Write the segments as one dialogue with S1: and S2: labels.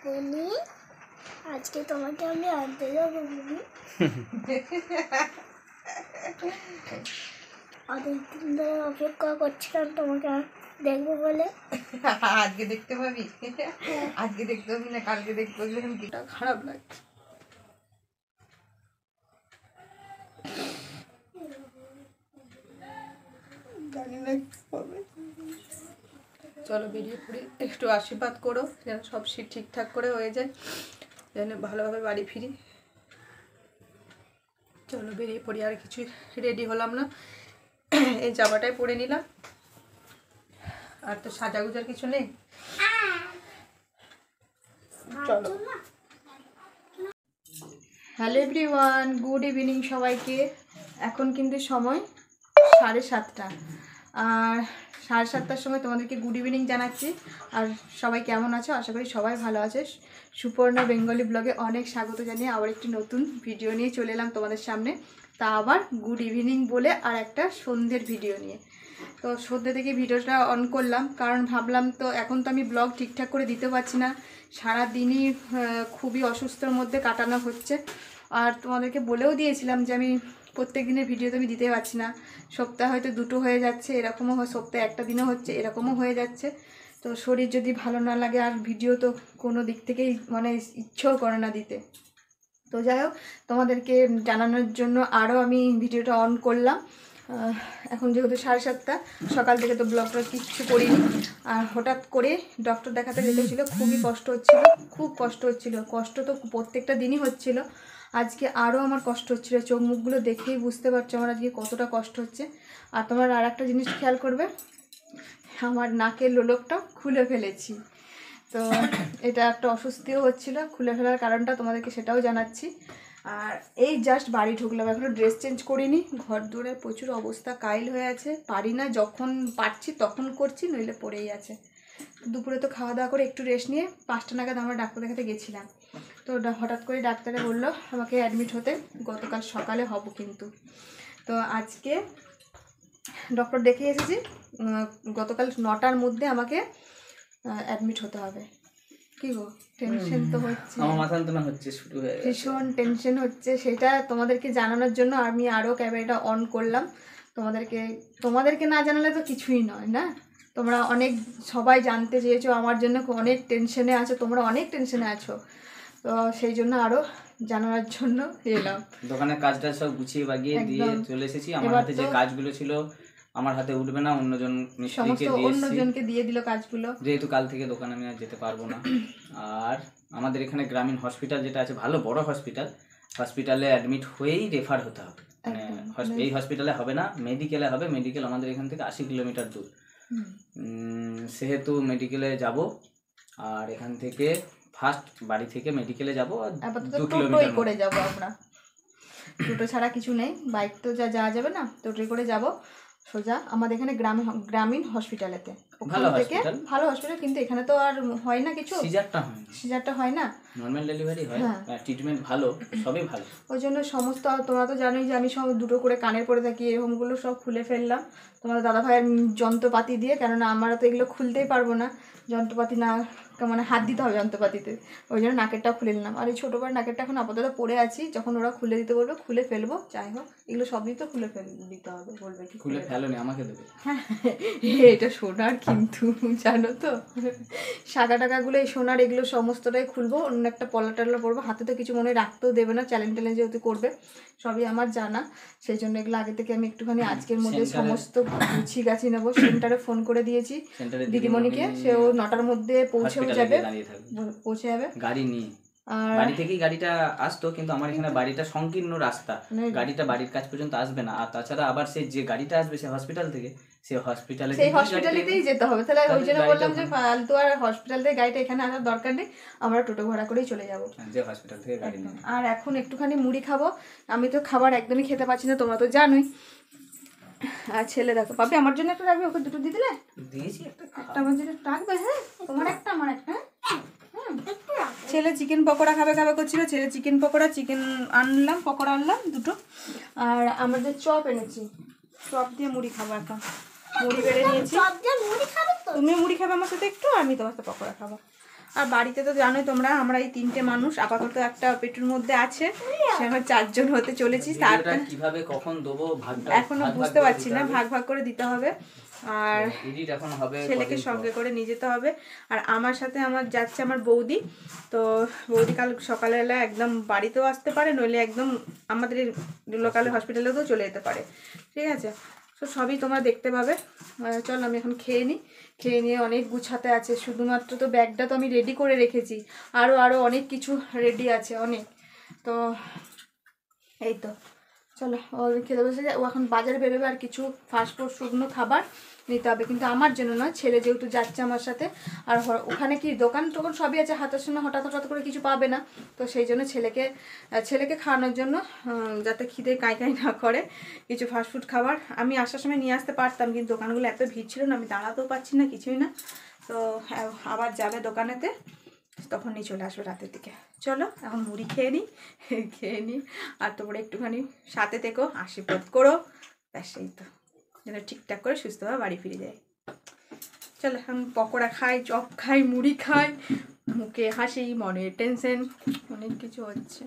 S1: বনি আজকে তোমাকে আমি আনতে যাবো বনি। অনেকদিন ধরে অপেক্ষা করছিলাম তোমাকে দেখবো বলে।
S2: আজকে দেখতে পাবি? আজকে দেখতে পাবি না কালকে দেখতে পাবি? এটা খারাপ লাগছে। জানি না কি হবে। চলো বেরিয়ে পড়ি, একটু আশীর্বাদ করো যেন সব ঠিকঠাক করে হয়ে যায়, যেন ভালোভাবে বাড়ি ফিরি। চলো বেরিয়ে পড়ি, আর কিছু রেডি হলাম না, এই জামাটাই পরে নিলাম, আর তো সাজাগুজার কিছু নেই। চলো। হ্যালো এভরিওয়ান, গুড ইভিনিং সবাইকে। এখন কিন্তু সময় 7:30, আর 7:30টার সময় তোমাদেরকে গুড ইভিনিং জানাচ্ছি। আর সবাই কেমন আছো? আশা করি সবাই ভালো আছে। সুপর্ণা বেঙ্গলি ব্লগে অনেক স্বাগত জানিয়ে আবার একটি নতুন ভিডিও নিয়ে চলে এলাম তোমাদের সামনে, তা আবার গুড ইভিনিং বলে আর একটা সন্ধ্যের ভিডিও নিয়ে। তো সন্ধ্যে থেকে ভিডিওটা অন করলাম, কারণ ভাবলাম তো এখন তো আমি ব্লগ ঠিকঠাক করে দিতে পারছি না, সারাদিনই খুবই অসুস্থর মধ্যে কাটানো হচ্ছে। আর তোমাদেরকে বলেও দিয়েছিলাম যে আমি প্রত্যেক দিনের ভিডিও তো আমি দিতে পারছি না, সপ্তাহে হয়তো 2টো হয়ে যাচ্ছে, এরকমও সপ্তাহে একটা দিনও হচ্ছে, এরকমও হয়ে যাচ্ছে। তো শরীর যদি ভালো না লাগে আর ভিডিও তো কোনো দিক থেকেই মানে ইচ্ছেও করে না দিতে। তো যাই হোক, তোমাদেরকে জানানোর জন্য আরও আমি ভিডিওটা অন করলাম। এখন যেহেতু 7:30, সকাল থেকে তো ব্লগটা কিচ্ছু করিনি। আর হঠাৎ করে ডক্টর দেখাতে যেতে ছিল, খুবই কষ্ট হচ্ছিল, খুব কষ্ট হচ্ছিল। কষ্ট তো প্রত্যেকটা দিনই হচ্ছিল, আজকে আরও আমার কষ্ট হচ্ছিল। চোখ মুখগুলো দেখেই বুঝতে পারছো আমার আজকে কতটা কষ্ট হচ্ছে। আর তোমার আর একটা জিনিস খেয়াল করবে, আমার নাকের লোলকটা খুলে ফেলেছি। তো এটা একটা অস্বস্তিও হচ্ছিল, খুলে ফেলার কারণটা তোমাদেরকে সেটাও জানাচ্ছি। আর এই জাস্ট বাড়ি ঢুকলাম, এখনও ড্রেস চেঞ্জ করিনি। ঘর দূরে প্রচুর অবস্থা কাইল হয়ে আছে, পারি না, যখন পারছি তখন করছি, নইলে পড়েই আছে। দুপুরে তো খাওয়া দাওয়া করে একটু রেস্ট নিয়ে 5টা নাগাদ আমরা ডাক্তার দেখাতে গেছিলাম। তো হঠাৎ করে ডাক্তারে বললো আমাকে অ্যাডমিট হতে, গতকাল সকালে হব কিন্তু। তো আজকে ডক্টর দেখে এসেছি, গতকাল 9টার মধ্যে আমাকে অ্যাডমিট হতে হবে। কি গো, টেনশন তো হচ্ছে,
S3: আমার মাথা যন্ত্রণা হচ্ছে, শুরু হয়ে গেছে,
S2: ভীষণ টেনশন হচ্ছে। সেটা তোমাদেরকে জানানোর জন্য আমি আরও ক্যামেরাটা অন করলাম। তোমাদেরকে না জানালে তো কিছুই নয় না। তোমরা অনেক সবাই জানতে চেয়েছো, আমার জন্য অনেক টেনশনে আছো, তোমরা অনেক টেনশনে আছো। তো সেই জন্য আরও জানানোর জন্য এলাম।
S3: দোকানের কাজটা সব গুছিয়ে বাগিয়ে দিয়ে চলে এসেছি। আমার হাতে যে কাজগুলো ছিল আমার হাতে উঠবে না, অন্যজন
S2: অন্যজনকে দিয়ে দিল কাজগুলো,
S3: যেহেতু কাল থেকে দোকানে আমি আর যেতে পারবো না। আর আমাদের এখানে গ্রামীণ হসপিটাল যেটা আছে, ভালো বড় হসপিটাল, হসপিটালে অ্যাডমিট হয়েই রেফার হতে হবে। মানে এই হসপিটালে হবে না, মেডিকেলে হবে। মেডিকেল আমাদের এখান থেকে 80 কিলোমিটার দূর, সেহেতু মেডিকেলে যাব। আর এখান থেকে ফার্স্ট বাড়ি থেকে মেডিকেলে যাব, আর 2 কিলোমিটার
S2: করে যাব আমরা। টোটো ছাড়া কিছু নেই, বাইক তো যাওয়া যাবে না, টোটোয় করে যাব সোজা আমাদের এখানে গ্রামীণ হসপিটালেতে।
S3: ভালো
S2: হসপিটাল, কিন্তু এখানে তো আর হয় না কিছু, সিজারটা হয় না,
S3: নর্মাল ডেলিভারি হয়, ট্রিটমেন্ট ভালো, সবই ভালো।
S2: ওই জন্য সমস্ত, তোমরা তো জানোই যে আমি সব 2টো করে কানের পরে থাকি, এরকমগুলো সব খুলে ফেললাম তোমাদের দাদাভাইয়ের যন্ত্রপাতি দিয়ে, কেননা আমরা তো এগুলো খুলতেই পারবো না, যন্ত্রপাতি না মানে হাত দিতে হবে যন্ত্রপাতিতে, ওই জন্য নাকেরটাও খুলে নিলাম। আর এই ছোটোবার নাকেরটা এখন আপাতত পরে আছি, যখন ওরা খুলে দিতে বলবে খুলে ফেলবো। যাই হোক, এগুলো সবই তো খুলে দিতে হবে, বলবে কি
S3: খুলে ফেলোনি, আমাকে দেবে।
S2: হ্যাঁ, এটা সোনার কিন্তু, জানো তো, টাকাগুলো এই সোনার, এগুলো সমস্তটাই খুলবো, অন্য একটা পলা টলা পরবো, হাতে তো কিছু মনে রাখতেও দেবে না, চ্যালেঞ্জ যেহেতু করবে, সবই আমার জানা। সেই জন্য এগুলো আগে থেকে আমি একটুখানি আজকের মধ্যে সমস্ত গুছিয়ে গাছি নেবো। সেন্টারে ফোন করে দিয়েছি দিদিমণিকে, সেও 9টার মধ্যে পৌঁছে যাবে
S3: গাড়ি নিয়ে। বাড়ি থেকেই গাড়িটা আসতো, কিন্তু আমার এখানে বাড়িটা সংকীর্ণ রাস্তা, গাড়িটা বাড়ির কাছ পর্যন্ত আসবে না। আর তাছাড়া আবার যে গাড়িটা আসবে সে হসপিটাল থেকে, সেই হসপিটালেতেই
S2: যেতে হবে। তাহলে ওই জন্য বললাম যে ফালতু আর হসপিটাল থেকে গাড়িটা এখানে আসার দরকার নেই, আমরা টোটো ভাড়া করেই চলে যাবো,
S3: যে হসপিটাল থেকে গাড়ি নিয়ে।
S2: আর এখন একটুখানি মুড়ি খাবো, আমি তো খাবার একদমই খেতে পারছি না, তোমরা তো জানোই। আর ছেলে দেখো, পাপি আমার জন্য একটা রাখবে, ওকে 2টো দিয়ে দিলে,
S3: দিয়েছি একটা
S2: আমার জন্য রাখবে। হ্যাঁ, তোমার একটা আমার একটা। ছেলে চিকেন পকোড়া খাবে করছিল, ছেলে চিকেন পকোড়া আনলাম 2টো, আর আমাদের চপ এনেছি, চপ দিয়ে মুড়ি খাবো। এখন মুড়ি বেড়ে নিয়েছি, তুমি মুড়ি খাবে আমার সাথে একটু, আমি তোমার সাথে পকোড়া খাবো। আর বাড়িতে তো জানোই তোমরা, আমরা এই 3টে মানুষ, আপাতত একটা পেটুর মধ্যে আছে, সে আমরা 4 জন হতে চলেছি।
S3: কিভাবে কখন দেবো
S2: এখনো বুঝতে পারছি না, ভাগ ভাগ করে দিতে হবে। আর
S3: এখন হবে
S2: ছেলেকে সঙ্গে করে নিয়ে যেতে হবে। আর আমার সাথে যাচ্ছে আমার বৌদি। তো বৌদি কাল সকালবেলা একদম বাড়িতেও আসতে পারে, নইলে একদম আমাদের লোকাল হসপিটালেও তো চলে যেতে পারে, ঠিক আছে? তো সবই তোমরা দেখতে পাবে। চল আমি এখন খেয়ে নিই, খেয়ে নিয়ে অনেক গুছাতে আছে, শুধুমাত্র তো ব্যাগটা তো আমি রেডি করে রেখেছি, আরও অনেক কিছু রেডি আছে অনেক। তো এই তো চলো, ও খেতে বসে যায়, ও এখন বাজারে বেরোবে, আর কিছু ফাস্টফুড শুকনো খাবার নিতে হবে, কিন্তু আমার জন্য নয়, ছেলে যেহেতু যাচ্ছে আমার সাথে। আর ওখানে কি দোকান টোকান সবই আছে, হাতের সময় হঠাৎ করে কিছু পাবে না, তো সেই জন্য ছেলেকে খাওয়ানোর জন্য, যাতে খিদে কাই না করে, কিছু ফাস্টফুড খাবার আমি আসার সময় নিয়ে আসতে পারতাম, কিন্তু দোকানগুলো এত ভিড় ছিল না, আমি দাঁড়াতেও পারছি না, কিছুই না। তো আবার যাবে দোকানেতে, তখন নিয়ে চলে আসবে রাতের দিকে। চলো এখন মুড়ি খেয়ে নিই, আর তোমরা একটুখানি সাথে থেকো, আশীর্বাদ করো, ব্যাস এই তো, যেন ঠিকঠাক করে সুস্থভাবে বাড়ি ফিরে যায়। চলো এখন পকোড়া খাই, চপ খাই, মুড়ি খাই, মুখে হাসি, মনে টেনশন, অনেক কিছু হচ্ছে।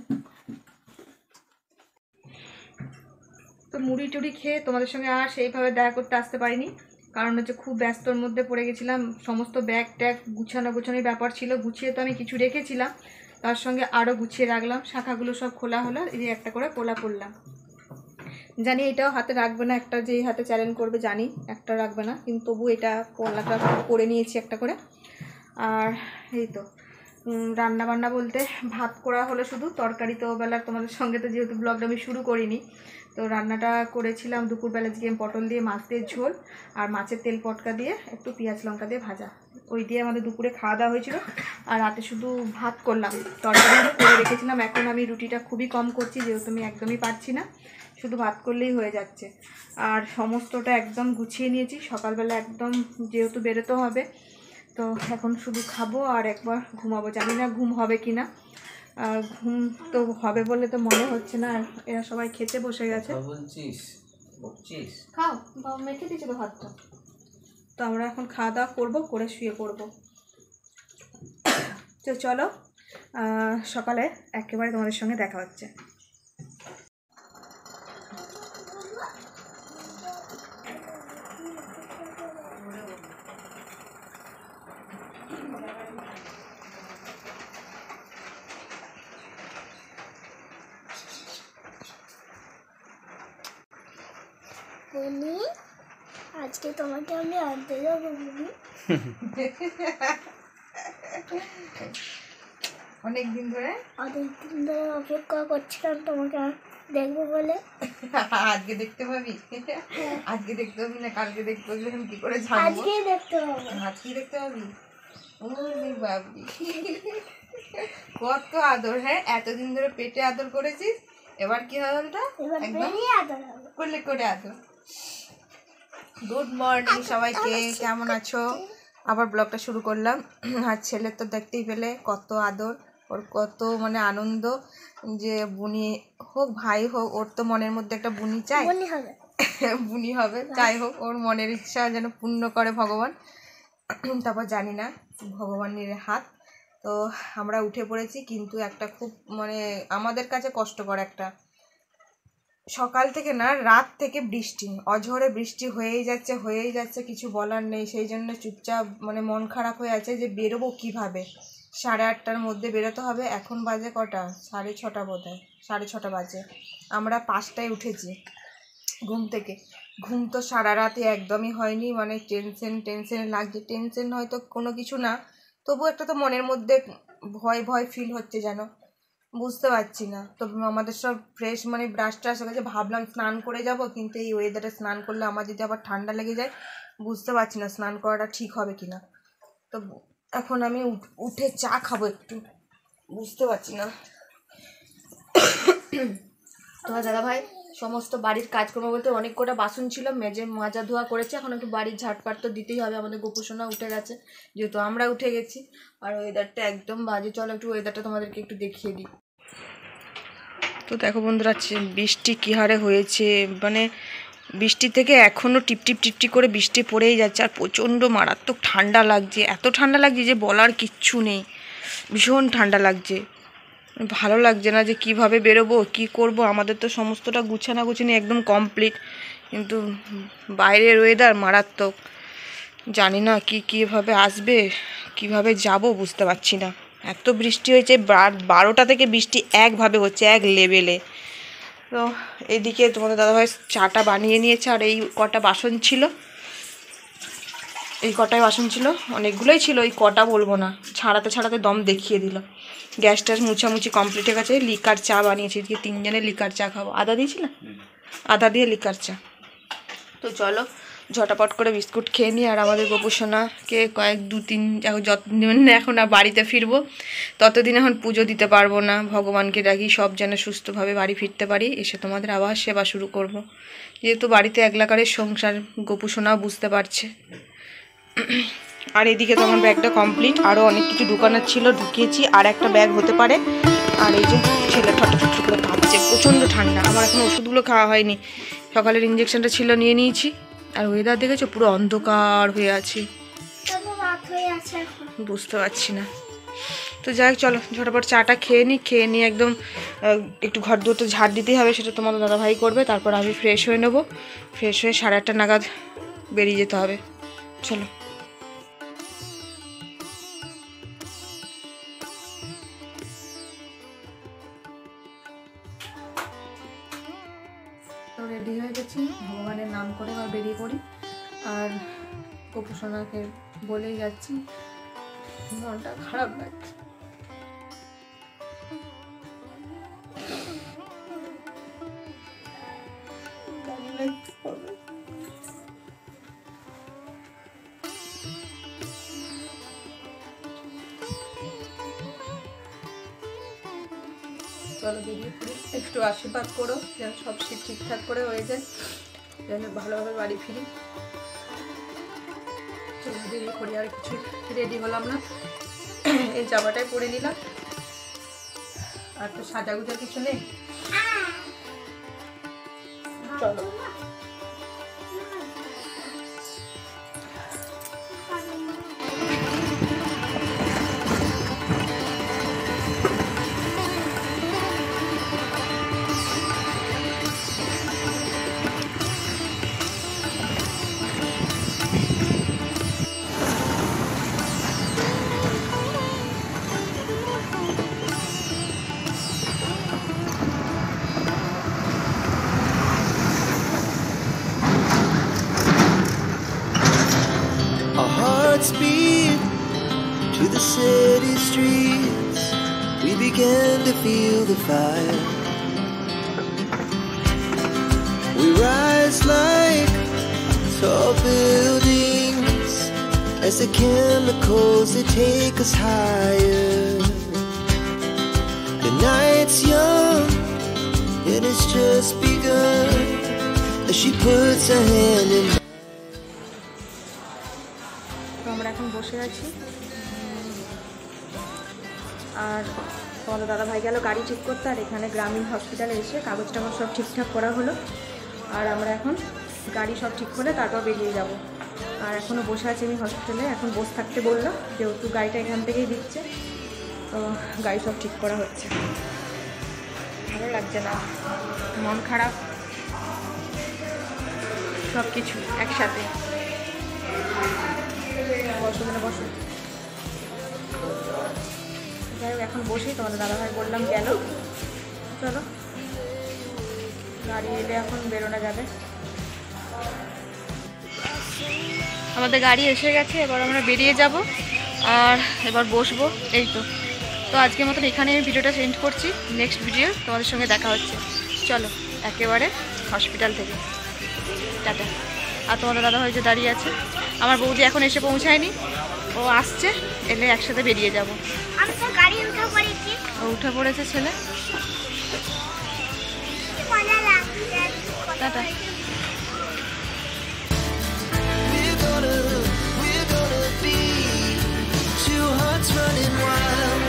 S2: তো মুড়ি টুড়ি খেয়ে তোমাদের সঙ্গে আর সেইভাবে দেখা করতে আসতে পারিনি, কারণ হচ্ছে খুব ব্যস্তর মধ্যে পড়ে গেছিলাম, সমস্ত ব্যাগ ট্যাগ গুছানোর ব্যাপার ছিল, গুছিয়ে তো আমি কিছু রেখেছিলাম, তার সঙ্গে আরও গুছিয়ে রাখলাম, শাখাগুলো সব খোলা হলো, এই একটা করে কোলা করলাম। জানি এটাও হাতে রাখবে না, একটা যেই হাতে চ্যালেঞ্জ করবে জানি একটা রাখবে না, কিন্তু তবু এটা কোলাটা করে নিয়েছি একটা করে। আর এই তো রান্নাবান্না বলতে ভাত করা হলো শুধু, তরকারি তো বেলা তোমাদের সঙ্গে তো যেহেতু ব্লগটা আমি শুরু করিনি, তো রান্নাটা করেছিলাম দুপুরবেলা দিকে পটল দিয়ে মাছ দিয়ে ঝোল, আর মাছের তেল পটকা দিয়ে একটু পেঁয়াজ লঙ্কা দিয়ে ভাজা, ওই দিয়ে আমাদের দুপুরে খাওয়া দাওয়া হয়েছিল। আর রাতে শুধু ভাত করলাম, তরকারি করে রেখেছিলাম, এখন আমি রুটিটা খুবই কম করছি, যেহেতু আমি একদমই পারছি না, শুধু ভাত করলেই হয়ে যাচ্ছে। আর সমস্তটা একদম গুছিয়ে নিয়েছি, সকালবেলা একদম যেহেতু বেরোতে হবে, তো এখন শুধু খাবো আর একবার ঘুমাবো, জানি না ঘুম হবে কি না, ঘুম তো হবে বলে তো মনে হচ্ছে না। আর এরা সবাই খেতে বসে গেছে, খাও মেখে দিয়েছে তো ভাতটা, তো আমরা এখন খাওয়া দাওয়া করবো, করে শুয়ে পড়বো। তো চলো সকালে একেবারে তোমাদের সঙ্গে দেখা হচ্ছে।
S1: বলি আজকে তোমাকে আমি আনতে যাবো বলি।
S2: অনেকদিন ধরে
S1: অপেক্ষা করছিলাম তোমাকে দেখবো বলে।
S2: আজকে দেখতে পাবি? আজকে দেখতে পাবি না কালকে দেখতে পাবি, এখন কি করে জানবো?
S1: আজকেই দেখতে পাবো।
S2: আজকেই দেখতে পাবি? ওরে বাবরি, কত আদর! হ্যাঁ, এতদিন ধরে পেটে আদর করেছিস, এবার কি হবে ওটা? একদম করলে করে আদর। গুড মর্নিং সবাইকে, কেমন আছো? আবার ব্লগটা শুরু করলাম। আর ছেলে তো দেখতেই পেলে কত আদর, ওর কত মানে আনন্দ যে বুনি হোক ভাই হোক, ওর তো মনের মধ্যে একটা বুনি চাই, বুনি হবে, যাই হোক ওর মনের ইচ্ছা যেন পূর্ণ করে ভগবান। তারপর জানি না ভগবানের হাত। তো আমরা উঠে পড়েছি, কিন্তু একটা খুব মানে আমাদের কাছে কষ্টকর একটা, সকাল থেকে না রাত থেকে বৃষ্টি, অঝরে বৃষ্টি হয়েই যাচ্ছে, কিছু বলার নেই। সেই জন্য চুপচাপ মানে মন খারাপ হয়ে আছে যে বেরোবো কিভাবে, 8:30টার মধ্যে বেরোতে হবে। এখন বাজে কটা? 6:30 বোধ হয়, 6:30 বাজে। আমরা 5টায় উঠেছি ঘুম থেকে। ঘুম তো সারা রাতে একদমই হয়নি, মানে টেনশন লাগছে। টেনশন হয়তো কোনো কিছু না, তবু একটা তো মনের মধ্যে ভয় ফিল হচ্ছে, যেন বুঝতে পারছি না। তো আমাদের সব ফ্রেশ মানে ব্রাশ ট্রাশ হয়ে গেছে, ভাবলাম স্নান করে যাব, কিন্তু এই ওয়েদারে স্নান করলে আমার যদি আবার ঠান্ডা লেগে যায়, বুঝতে পারছি না স্নান করাটা ঠিক হবে কি না। তো এখন আমি উঠে চা খাবো একটু, বুঝতে পারছি না। তোমার দাদা ভাই সমস্ত বাড়ির কাজকর্ম বলতে অনেক কটা বাসন ছিল, মেজে মাজা ধোয়া করেছে, এখন একটু বাড়ির ঝাড়পাট তো দিতেই হবে। আমাদের গোপুসোনা উঠে গেছে, যেহেতু আমরা উঠে গেছি। আর ওয়েদারটা একদম বাজে, চলো একটু ওয়েদারটা তোমাদেরকে একটু দেখিয়ে দিই। তো দেখো বন্ধুরা, বৃষ্টি কী হারে হয়েছে, মানে বৃষ্টি থেকে এখনও টিপটিপ করে বৃষ্টি পড়েই যাচ্ছে, আর প্রচণ্ড মারাত্মক ঠান্ডা লাগছে, এত ঠান্ডা লাগছে যে বলার কিচ্ছু নেই।
S4: ভীষণ ঠান্ডা লাগছে, ভালো লাগছে না যে কিভাবে বেরোবো কি করব। আমাদের তো সমস্তটা গুছানি একদম কমপ্লিট, কিন্তু বাইরের ওয়েদার মারাত্মক। জানি না কীভাবে আসবে, কিভাবে যাব বুঝতে পারছি না। এত বৃষ্টি হয়েছে, 12টা থেকে বৃষ্টি একভাবে হচ্ছে, এক লেভেলে। তো এইদিকে তোমাদের দাদাভাই চাটা বানিয়ে নিয়েছে, আর এই কটা বাসন ছিল, অনেকগুলোই ছিল, এই কটা বলবো না, ছাড়াতে দম দেখিয়ে দিল। গ্যাসটা মুছামুছি কমপ্লিট হয়ে গেছে। লিকার চা বানিয়েছি, এদিকে 3 জনে লিকার চা খাবো। আদা দিয়েছিল, আদা দিয়ে লিকার চা। তো চলো ঝটাপট করে বিস্কুট খেয়ে নিই। আর আমাদের গোপুসোনাকে 2-3 যতদিন এখন আর বাড়িতে ফিরবো ততদিন এখন পুজো দিতে পারবো না। ভগবানকে ডাকি সব যেন সুস্থভাবে বাড়ি ফিরতে পারি, এসে তোমাদের আবার সেবা শুরু করব। যেহেতু বাড়িতে একলাকারের সংসার, গোপুসোনাও বুঝতে পারছে। আর এদিকে তো আমার ব্যাগটা কমপ্লিট, আরও অনেক কিছু ঢুকানোর ছিল, ঢুকিয়েছি। আর একটা ব্যাগ হতে পারে। আর এই যে ছেলে ঠট করে কাঁপছে, প্রচণ্ড ঠান্ডা। আমার এখন ওষুধগুলো খাওয়া হয়নি, সকালের ইঞ্জেকশনটা ছিল, নিয়ে নিয়েছি। আর ওয়েদার দেখেছো, পুরো অন্ধকার হয়ে আছে, বুঝতে পারছি না। তো যাই হোক, চলো ঝটাপট চাটা খেয়ে নিই একদম। একটু ঘর দুয়ার তো ঝাড় দিতেই হবে, সেটা তোমাদের দাদাভাই করবে। তারপর আমি ফ্রেশ হয়ে নেবো, ফ্রেশ হয়ে 8:30 নাগাদ বেরিয়ে যেতে হবে। চলো।
S2: তো রেডি হয়ে গেছি, ভগবানের নাম করে আবার বেরিয়ে পড়ি। আর গোপুসোনাকে বলেই যাচ্ছি, মনটা খারাপ লাগছে। চলো বেরিয়ে পড়ি, একটু আশীর্বাদ করো যেন সব ঠিকঠাক করে হয়ে যায়, যেন ভালোভাবে বাড়ি ফিরি। চলো বেরিয়ে পড়ি। আর কিছু রেডি হলাম না, এই জামাটাই পরে নিলাম, আর তো সাজাগুজার কিছু নেই। চলো
S5: Speed to the city streets, we began to feel the fire. We rise like tall buildings as the chemicals they take us higher. The night's young and it's just begun as she puts her hand in.
S2: আমরা এখন বসে আছি, আর তোমাদের দাদাভাই গেল গাড়ি ঠিক করতে। আর এখানে গ্রামীণ হসপিটালে এসে কাগজ টাগজ সব ঠিকঠাক করা হলো। আর আমরা এখন গাড়ি সব ঠিক করে তারপর বেরিয়ে যাব। আর এখনও বসে আছি আমি হসপিটালে, এখন বসে থাকতে বললো, যেহেতু গাড়িটা এখান থেকেই দিচ্ছে। তো গাড়ি সব ঠিক করা হচ্ছে, ভালো লাগছে না, মন খারাপ, সব কিছু একসাথে। বসো বসো। যাই হোক, এখন বসি, তোমাদের দাদাভাই বললাম গেল। চলো গাড়ি এলে এখন বেরোনো যাবে। আমাদের গাড়ি এসে গেছে, এবার আমরা বেরিয়ে যাব আর এবার বসবো। এই তো আজকের মতন এখানে আমি ভিডিওটা সেন্ড করছি। নেক্সট ভিডিও তোমাদের সঙ্গে দেখা হচ্ছে। চলো একেবারে হসপিটাল থেকে টাটা। আর তোমাদের দাদাভাই যে দাঁড়িয়ে আছে, আমার বৌদি এখন এসে পৌঁছায়নি, ও আসছে, এলে একসাথে বেরিয়ে যাব। ও উঠে পড়েছে ছেলে। টাটা।
S5: Running wild.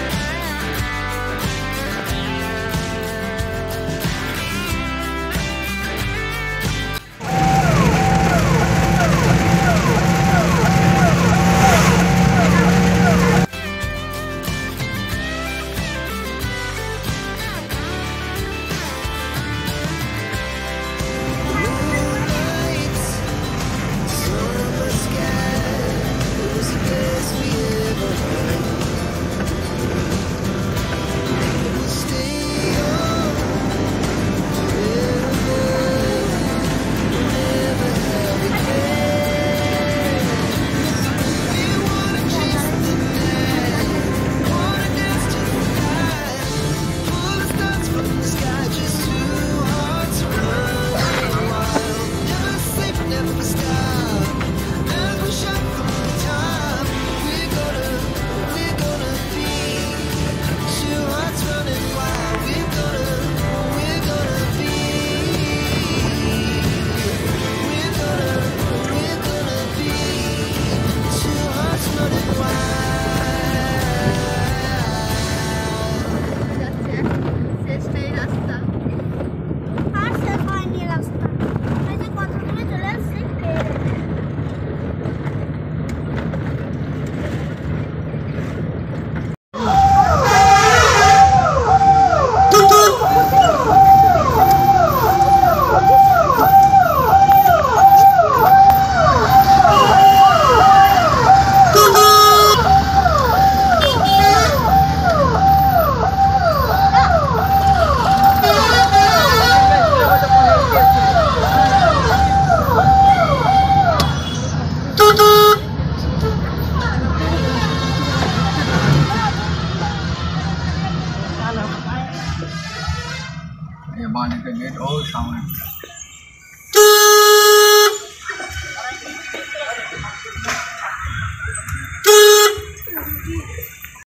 S6: বাঁ দিকে গেট ও সামনে